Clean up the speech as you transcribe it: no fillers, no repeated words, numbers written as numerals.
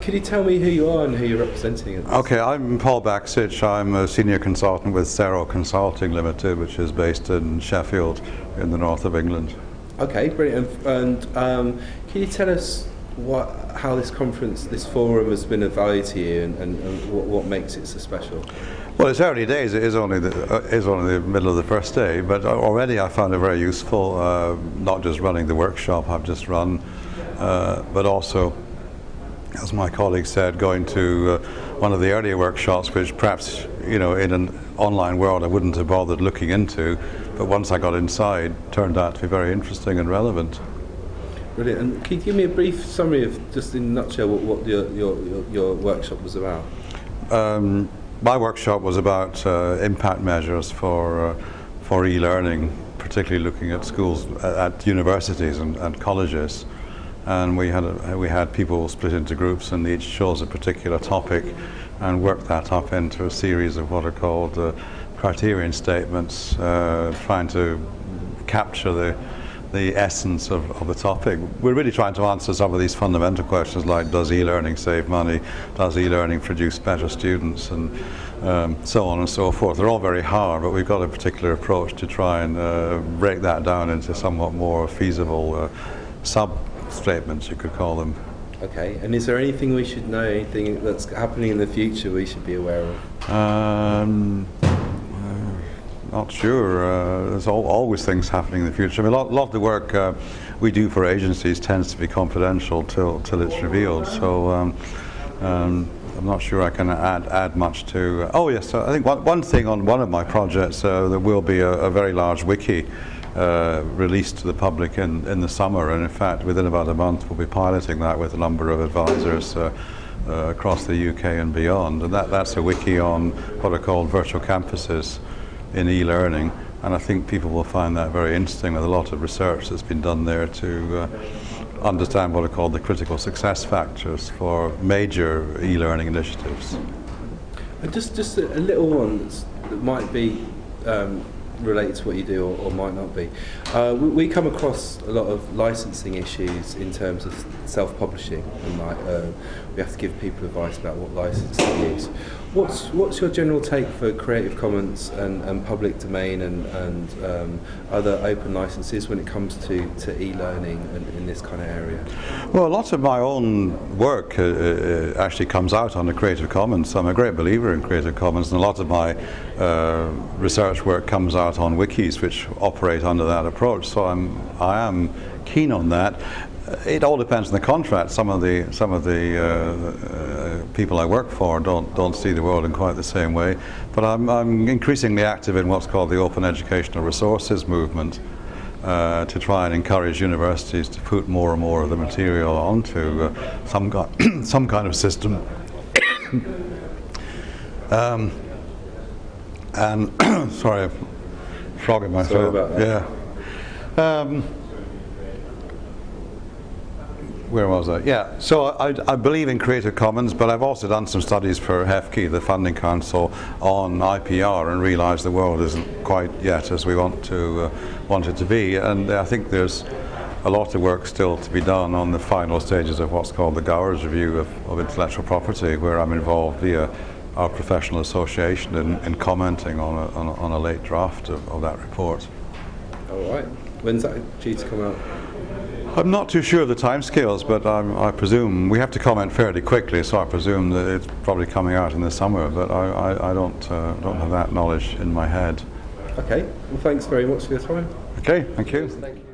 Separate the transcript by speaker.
Speaker 1: Could you tell me who you are and who you're representing at this?
Speaker 2: Okay, I'm Paul Backsage. I'm a senior consultant with Cero Consulting Limited, which is based in Sheffield in the north of England.
Speaker 1: Okay, brilliant. And can you tell us how this conference, this forum has been of value to you and what makes it so special?
Speaker 2: Well, it's early days. It is only the middle of the first day, but already I found it very useful, not just running the workshop I've just run, but also, as my colleague said, going to one of the earlier workshops, which perhaps, in an online world I wouldn't have bothered looking into, but once I got inside, turned out to be very interesting and relevant.
Speaker 1: Brilliant. And can you give me a brief summary of, just in a nutshell, what your workshop was about?
Speaker 2: My workshop was about impact measures for e-learning, particularly looking at schools, at universities and colleges. And we had people split into groups, and each chose a particular topic and worked that up into a series of what are called criterion statements, trying to capture the essence of the topic. We're really trying to answer some of these fundamental questions like, does e-learning save money? Does e-learning produce better students? And so on and so forth. They're all very hard, but we've got a particular approach to try and break that down into somewhat more feasible sub-statements, you could call them.
Speaker 1: Okay, and is there anything we should know, anything that's happening in the future we should be aware of?
Speaker 2: Not sure. There's always things happening in the future. I mean, a lot of the work we do for agencies tends to be confidential till it's revealed. So I'm not sure I can add much to. Oh yes, I think one thing on one of my projects, there will be a very large wiki released to the public in the summer, and in fact within about a month we'll be piloting that with a number of advisors across the UK and beyond. And that's a wiki on what are called virtual campuses in e-learning, and I think people will find that very interesting, with a lot of research that's been done there to understand what are called the critical success factors for major e-learning initiatives.
Speaker 1: And just a little one that might be related to what you do or might not be. We come across a lot of licensing issues in terms of self-publishing, and we have to give people advice about what license to use. What's your general take for Creative Commons and public domain and other open licenses when it comes to e-learning and in this kind of area?
Speaker 2: Well, a lot of my own work actually comes out on the Creative Commons. So I'm a great believer in Creative Commons, and a lot of my research work comes out on wikis which operate under that approach. So I am keen on that. It all depends on the contract. Some of the people I work for don't see the world in quite the same way. But I'm increasingly active in what's called the Open Educational Resources movement, to try and encourage universities to put more and more of the material onto some kind of system. And sorry, I'm frogging myself.
Speaker 1: Sorry about that.
Speaker 2: Yeah. Where was I? Yeah, so I believe in Creative Commons, but I've also done some studies for HEFCE, the Funding Council, on IPR, and realised the world isn't quite yet as we want it to be. And I think there's a lot of work still to be done on the final stages of what's called the Gowers Review of intellectual property, where I'm involved via our professional association in commenting on a late draft of that report.
Speaker 1: All right. When's that due to come out?
Speaker 2: I'm not too sure of the timescales, but I presume we have to comment fairly quickly, so I presume that it's probably coming out in the summer, but I don't have that knowledge in my head.
Speaker 1: Okay, well thanks very much for your time.
Speaker 2: Okay, thank you.
Speaker 1: Thank you.